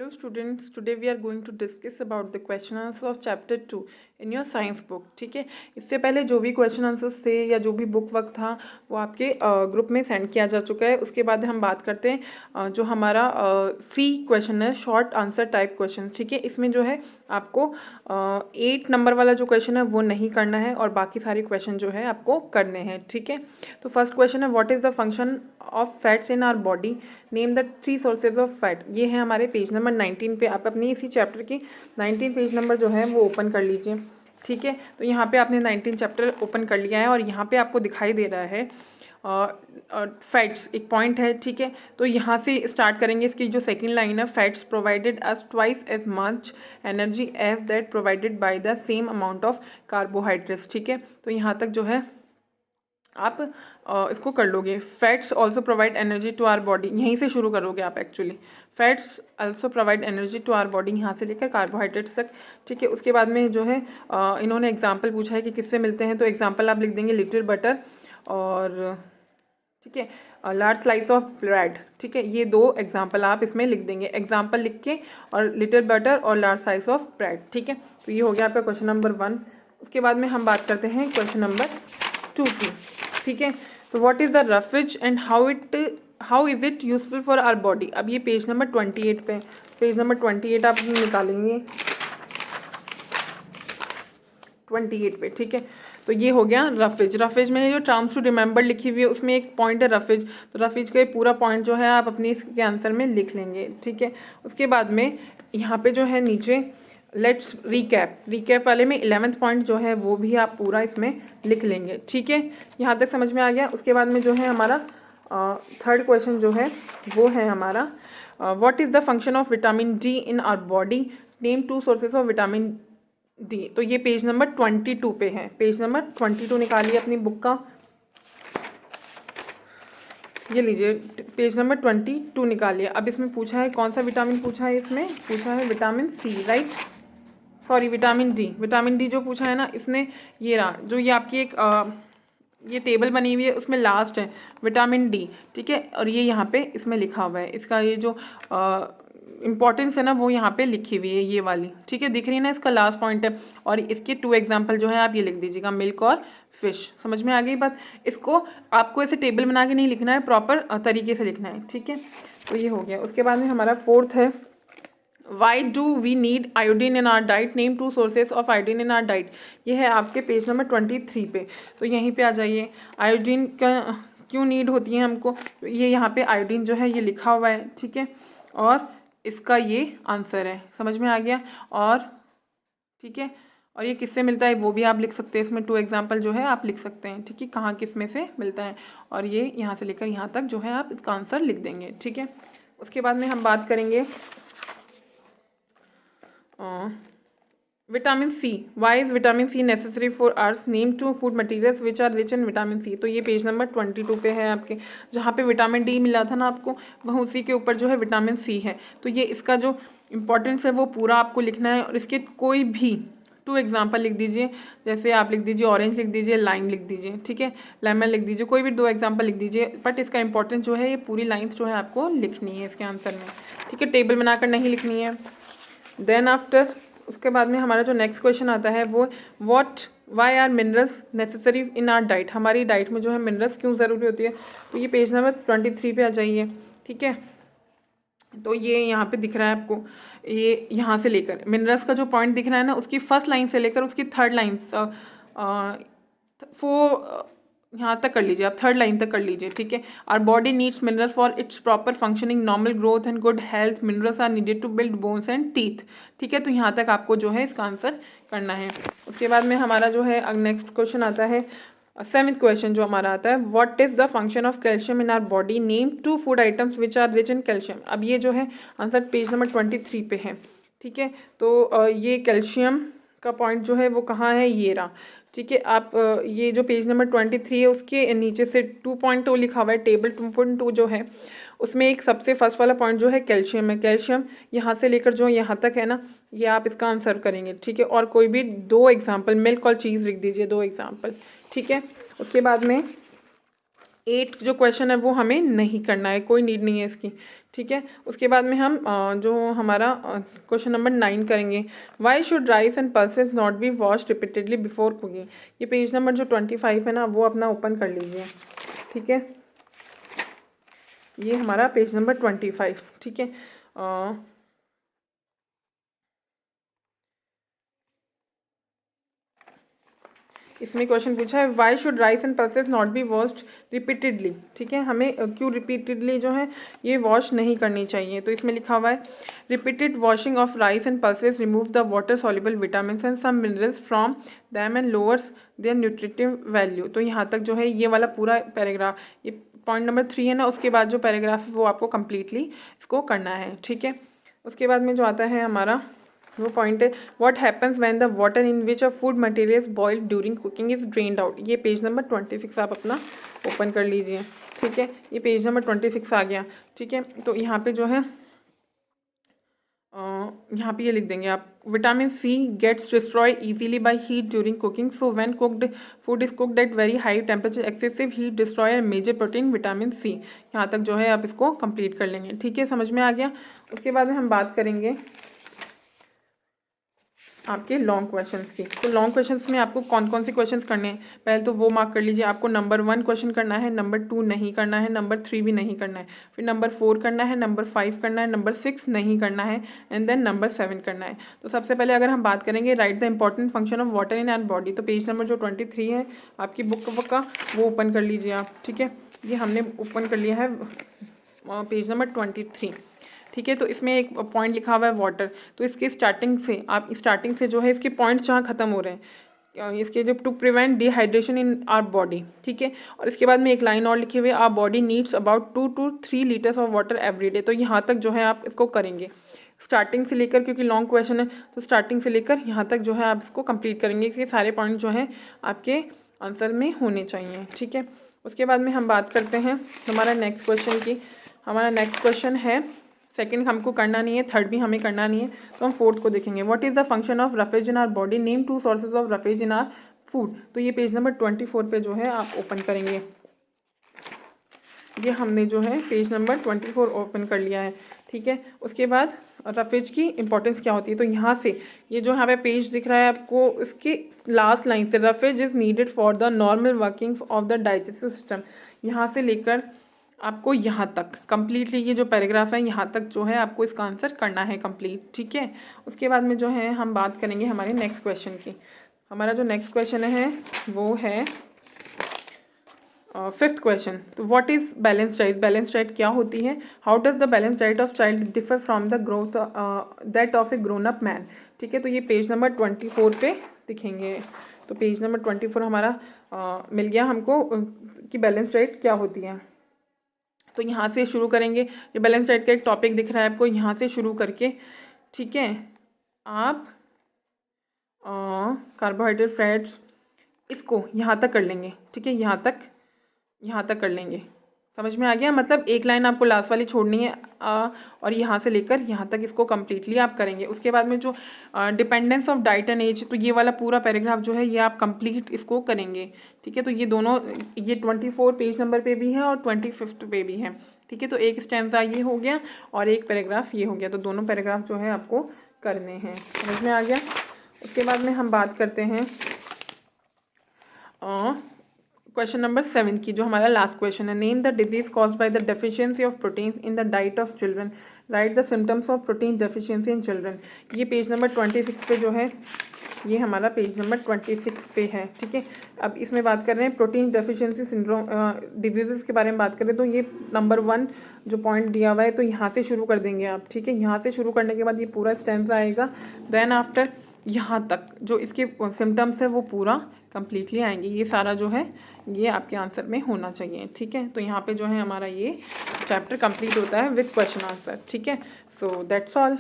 Hello students, today we are going to discuss about the question answer of chapter 2 in your science book. ठीक है, इससे पहले जो भी क्वेश्चन आंसर्स थे या जो भी बुक वर्क था वो आपके ग्रुप में सेंड किया जा चुका है. उसके बाद हम बात करते हैं जो हमारा सी क्वेश्चन है, शॉर्ट आंसर टाइप क्वेश्चन. ठीक है, इसमें जो है आपको 8 नंबर वाला जो क्वेश्चन है वो नहीं करना है और बाकी सारे क्वेश्चन जो है आपको करने हैं. ठीक है, तो फर्स्ट क्वेश्चन है what is the function of fats in our body, name the 3 sources of fat. ये है हमारे पेज नंबर 19 पे. आप अपनी इसी चैप्टर की 19 पेज नंबर जो है वो ओपन कर लीजिए. ठीक है, तो यहाँ पे आपने 19 चैप्टर ओपन कर लिया है और यहाँ पे आपको दिखाई दे रहा है फैट्स एक पॉइंट है. ठीक है, तो यहाँ से स्टार्ट करेंगे. इसकी जो सेकंड लाइन है, fats provided as twice as much energy as that provided by the same amount of carbohydrates. ठीक है, तो यहाँ तक जो है आप इसको कर लोगे. Fats also provide energy to our body, यहीं से शुरू करोगे आप actually. Fats also provide energy to our body, यहाँ से लेकर कार्बोहाइड्रेट्स तक. ठीक है, उसके बाद में जो है इन्होंने एग्जांपल पूछा है कि किससे मिलते हैं, तो एग्जांपल आप लिख देंगे लिटिल बटर और ठीक है लार्ज स्लाइस ऑफ ब्रेड. ठीक है, ये 2 एग्जांपल आप इसमें लिख देंगे. एग्जांपल लिख के और लिटिल बटर और लार्ज स्लाइस ऑफ ब्रेड. ठीक है, तो ये हो गया आपका क्वेश्चन नंबर 1. उसके बाद में हम बात करते हैं क्वेश्चन नंबर 2 की. ठीक है, तो what is the roughage and how is it useful for our body. अब ये पेज नंबर 28 पे, पेज नंबर 28 आप निकालेंगे 28 पे. ठीक है, तो ये हो गया रफेज. रफेज में जो टर्म्स टू रिमेंबर लिखी हुई है उसमें एक पॉइंट है रफेज, तो रफेज का ये पूरा पॉइंट जो है आप अपने इसके आंसर में लिख लेंगे. ठीक है, उसके बाद में यहाँ पे जो है नीचे लेट्स रिकैप वाले में 11th पॉइंट जो है वो भी आप पूरा इसमें लिख लेंगे. ठीक है, यहाँ तक समझ में आ गया. उसके बाद में जो है हमारा थर्ड क्वेश्चन जो है वो है हमारा what is the function of vitamin D in our body, name 2 sources of vitamin D. तो ये पेज नंबर 22 पे है. पेज नंबर 22 निकालिए अपनी बुक का, ये लीजिए पेज नंबर 22 निकालिए. अब इसमें पूछा है कौन सा विटामिन पूछा है, इसमें पूछा है vitamin C, right, sorry vitamin D. Vitamin D जो पूछा है ना इसने, ये रहा जो ये आपकी एक ये टेबल बनी हुई है उसमें लास्ट है विटामिन डी. ठीक है, और ये यहाँ पे इसमें लिखा हुआ है. इसका ये जो इम्पॉर्टेंस है ना वो यहाँ पे लिखी हुई है ये वाली. ठीक है, दिख रही है ना, इसका लास्ट पॉइंट है. और इसके 2 एग्जाम्पल जो है आप ये लिख दीजिएगा, मिल्क और फिश. समझ में आ गई बात. इसको आपको ऐसे टेबल बना के नहीं लिखना है, प्रॉपर तरीके से लिखना है. ठीक है, तो ये हो गया. उसके बाद में हमारा 4th है why do we need iodine in our diet, name 2 sources of iodine in our diet. ये है आपके पेज नंबर 23 पे. तो यहीं पे आ जाइए. आयोडीन का क्यों नीड होती है हमको, तो ये यहाँ पे आयोडीन जो है ये लिखा हुआ है. ठीक है, और इसका ये आंसर है. समझ में आ गया. और ठीक है, और ये किससे मिलता है वो भी आप लिख सकते हैं. इसमें 2 एग्जाम्पल जो है आप लिख सकते हैं. ठीक है, कहाँ किस में से मिलता है, और ये यहाँ से लेकर यहाँ तक जो है आप इसका आंसर लिख देंगे. ठीक है, उसके बाद में हम बात करेंगे vitamin C. Why is vitamin C necessary for ours, name 2 food materials which are rich in vitamin C. तो ये पेज नंबर 22 पे है आपके. जहाँ पे विटामिन डी मिला था ना आपको, वहाँ उसी के ऊपर जो है विटामिन सी है. तो ये इसका जो इम्पोर्टेंस है वो पूरा आपको लिखना है. और इसके कोई भी 2 एग्जाम्पल लिख दीजिए. जैसे आप लिख दीजिए ऑरेंज लिख दीजिए, लाइम लिख दीजिए. ठीक है, लेमन लिख दीजिए, कोई भी 2 एग्जाम्पल लिख दीजिए. बट इसका इंपॉर्टेंस जो है ये पूरी लाइन्स जो है आपको लिखनी है इसके आंसर में. ठीक है, टेबल बनाकर नहीं लिखनी है. देन आफ्टर उसके बाद में हमारा जो नेक्स्ट क्वेश्चन आता है वो why are minerals necessary in our diet. हमारी डाइट में जो है मिनरल्स क्यों ज़रूरी होती है. तो ये पेज नंबर 23 पे आ जाइए. ठीक है, तो ये यहाँ पे दिख रहा है आपको, ये यहाँ से लेकर मिनरल्स का जो पॉइंट दिख रहा है ना उसकी फर्स्ट लाइन से लेकर उसकी 3rd लाइन यहाँ तक कर लीजिए आप, 3rd लाइन तक कर लीजिए. ठीक है, our body needs mineral for its proper functioning, normal growth and good health. Minerals are needed to build bones and teeth. ठीक है, तो यहाँ तक आपको जो है इसका आंसर करना है. उसके बाद में हमारा जो है नेक्स्ट क्वेश्चन आता है 7th क्वेश्चन जो हमारा आता है what is the function of calcium in our body, name 2 food items which are rich in calcium. अब ये जो है आंसर पेज नंबर 23 पे है. ठीक है, तो ये कैल्शियम का पॉइंट जो है वो कहाँ है, ये रहा. ठीक है, आप ये जो पेज नंबर 23 है उसके नीचे से 2.2 लिखा हुआ है, टेबल 2.2 जो है उसमें एक सबसे फर्स्ट वाला पॉइंट जो है कैल्शियम है. कैल्शियम यहाँ से लेकर जो यहाँ तक है ना, ये आप इसका आंसर करेंगे. ठीक है, और कोई भी 2 एग्जाम्पल मिल्क और चीज़ लिख दीजिए, 2 एग्जाम्पल. ठीक है, उसके बाद में 8 जो क्वेश्चन है वो हमें नहीं करना है, कोई नीड नहीं है इसकी. ठीक है। उसके बाद में हम जो हमारा क्वेश्चन नंबर 9 करेंगे, why should rice and pulses not be wash repeatedly before cooking. ये पेज नंबर जो 25 है ना, वो अपना ओपन कर लीजिए, ठीक है। ये हमारा पेज नंबर 25, ठीक है। इसमें क्वेश्चन पूछा है, why should rice and pulses not be washed repeatedly, ठीक है। हमें क्यों रिपीटेडली जो है ये वॉश नहीं करनी चाहिए। तो इसमें लिखा हुआ है, repeated washing of rice and pulses remove the water soluble vitamin and some minerals from them and lowers their nutritive value. तो यहाँ तक जो है ये वाला पूरा पैराग्राफ, ये पॉइंट नंबर 3 है ना, उसके बाद जो पैराग्राफ है वो आपको कम्प्लीटली इसको करना है, ठीक है। उसके बाद में जो आता है हमारा वो पॉइंट है, what happens when the water in which a food material boiled during cooking is drained out. ये पेज नंबर 26 आप अपना ओपन कर लीजिए, ठीक है। ये पेज नंबर 26 आ गया, ठीक है। तो यहाँ पे जो है यहाँ पे ये लिख देंगे आप, vitamin C gets destroy easily by heat during cooking, so when cooked food is cooked at very high temperature excessive heat destroy major protein vitamin C. यहाँ तक जो है आप इसको कंप्लीट कर लेंगे, ठीक है, समझ में आ गया। उसके बाद में हम बात करेंगे आपके लॉन्ग क्वेश्चंस की। तो लॉन्ग क्वेश्चंस में आपको कौन कौन से क्वेश्चंस करने हैं, पहले तो वो मार्क कर लीजिए। आपको नंबर 1 क्वेश्चन करना है, नंबर 2 नहीं करना है, नंबर 3 भी नहीं करना है, फिर नंबर 4 करना है, नंबर 5 करना है, नंबर 6 नहीं करना है, एंड देन नंबर 7 करना है। तो सबसे पहले अगर हम बात करेंगे, write the important function of water in our body, तो पेज नंबर जो 23 है आपकी बुक का वो ओपन कर लीजिए आप, ठीक है। ये हमने ओपन कर लिया है पेज नंबर 23, ठीक है। तो इसमें एक पॉइंट लिखा हुआ है वाटर, तो इसके स्टार्टिंग से जो है इसके पॉइंट्स जहाँ खत्म हो रहे हैं, इसके जो to prevent dehydration in our body, ठीक है। और इसके बाद में एक लाइन और लिखे हुए, our body needs about 2 to 3 litres of water every day. तो यहाँ तक जो है आप इसको करेंगे स्टार्टिंग से लेकर, क्योंकि लॉन्ग क्वेश्चन है तो स्टार्टिंग से लेकर यहाँ तक जो है आप इसको कंप्लीट करेंगे। इसके सारे पॉइंट जो है आपके आंसर में होने चाहिए, ठीक है। उसके बाद में हम बात करते हैं हमारा नेक्स्ट क्वेश्चन की। हमारा नेक्स्ट क्वेश्चन है, सेकंड हमको करना नहीं है, थर्ड भी हमें करना नहीं है, तो हम फोर्थ को देखेंगे। What is the function of roughage in our body, name 2 sources of roughage in our food. तो ये पेज नंबर 24 पे जो है आप ओपन करेंगे। ये हमने जो है पेज नंबर 24 ओपन कर लिया है, ठीक है। उसके बाद रफेज की इंपॉर्टेंस क्या होती है, तो यहाँ से ये जो यहाँ पे पेज दिख रहा है आपको, इसकी लास्ट लाइन से, roughage is needed for the normal working of the digestive system, यहाँ से लेकर आपको यहाँ तक कंप्लीटली ये जो पैराग्राफ है यहाँ तक जो है आपको इसका आंसर करना है कंप्लीट, ठीक है। उसके बाद में जो है हम बात करेंगे हमारे नेक्स्ट क्वेश्चन की। हमारा जो नेक्स्ट क्वेश्चन है वो है 5th क्वेश्चन। तो what is balance diet, balance diet क्या होती है, how does the balance diet of child differ from the growth that of A grown up man, ठीक है। तो ये पेज नंबर 24 पे दिखेंगे। तो पेज नंबर 24 हमारा मिल गया हमको कि बैलेंस डाइट क्या होती है। तो यहाँ से शुरू करेंगे, ये बैलेंस डाइट का एक टॉपिक दिख रहा है आपको, यहाँ से शुरू करके, ठीक है, आप कार्बोहाइड्रेट फैट्स इसको यहाँ तक कर लेंगे, ठीक है, यहाँ तक कर लेंगे। समझ में आ गया, मतलब एक लाइन आपको लास्ट वाली छोड़नी है और यहाँ से लेकर यहाँ तक इसको कम्प्लीटली आप करेंगे। उसके बाद में जो dependence of diet and age, तो ये वाला पूरा पैराग्राफ जो है ये आप कंप्लीट इसको करेंगे, ठीक है। तो ये दोनों, ये 24 पेज नंबर पे भी है और 25 पे भी है, ठीक है। तो एक स्टैंजा ये हो गया और एक पैराग्राफ ये हो गया, तो दोनों पैराग्राफ जो है आपको करने हैं। समझ में आ गया। उसके बाद में हम बात करते हैं क्वेश्चन नंबर 7 की, जो हमारा लास्ट क्वेश्चन है। Name the disease caused by the deficiency of proteins in the diet of children, right the symptoms of protein deficiency in children. ये पेज नंबर 26 पे जो है, ये हमारा पेज नंबर 26 पे है, ठीक है। अब इसमें बात कर रहे हैं प्रोटीन डेफिशिएंसी सिंड्रोम डिजीज़ के बारे में बात करें, तो ये नंबर 1 जो पॉइंट दिया हुआ है, तो यहाँ से शुरू कर देंगे आप, ठीक है। यहाँ से शुरू करने के बाद ये पूरा स्टेंस आएगा, देन आफ्टर यहाँ तक जो इसके सिम्टम्स है वो पूरा कंप्लीटली आएंगे। ये सारा जो है ये आपके आंसर में होना चाहिए, ठीक है। तो यहाँ पे जो है हमारा ये चैप्टर कंप्लीट होता है विद क्वेश्चन आंसर, ठीक है। So that's all.